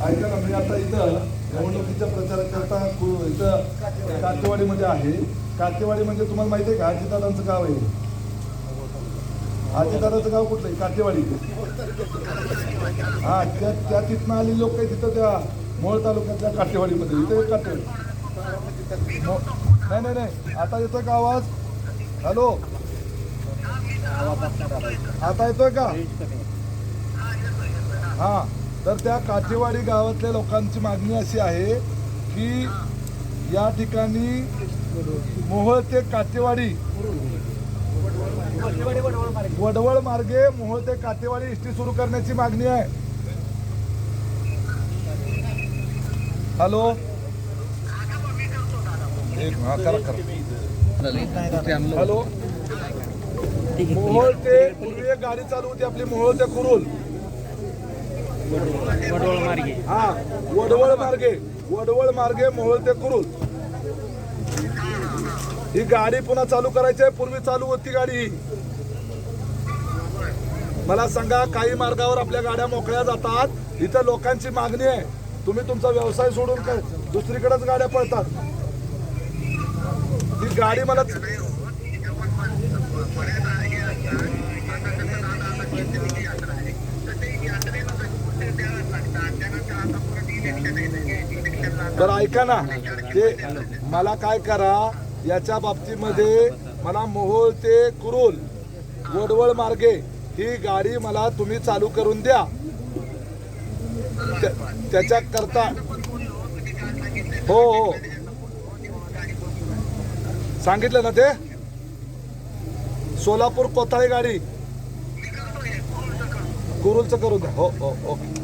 ऐका ना, मी आता इथं निवडणुकीच्या प्रचाराकरता इथं कातेवाडीमध्ये आहे. कातेवाडी म्हणजे तुम्हाला माहिती आहे का, अजितदादांचं गाव आहे. अजितदादाचं गाव कुठलं आहे? कातेवाडी. हा, त्या तिथनं आलेली लोक आहे तिथं त्या मोहोळ तालुक्यातल्या काटेवाडीमध्ये. इथे काटेवाडी. नाही नाही नाही, आता येतोय का आवाज? हॅलो, आता येतोय का? हा, तर त्या काठेवाडी गावातल्या लोकांची मागणी अशी आहे की या ठिकाणी मोहोळ ते काठेवाडी, वडवळ मार्गे मोहोळ ते काठेवाडी एसटी सुरू करण्याची मागणी आहे. हॅलो, हॅलो, मोहोळ ते पूर्वी एक गाडी चालू होती आपली, मोहोळ ते कुरुल. हा, वडवळ मार्गे मोहोळ ते कुरुल ही गाडी पुन्हा चालू करायची आहे. पूर्वी चालू होती गाडी ही. मला सांगा, काही मार्गावर आपल्या गाड्या मोकळ्या जातात. इथं लोकांची मागणी आहे, तुम्ही तुमचा व्यवसाय सोडून काय दुसरीकडेच गाड्या पळतात. ही गाडी मला तर ऐका ना, ते मला काय करा, याच्या बाबतीमध्ये मला मोहोळ ते कुरुल वडवळ मार्गे ही गाडी मला तुम्ही चालू करून द्या. त्याच्या करता हो हो सांगितलं ना, ते सोलापूर कोथाळे गाडी कुरुलचं करून द्या. हो हो ओके.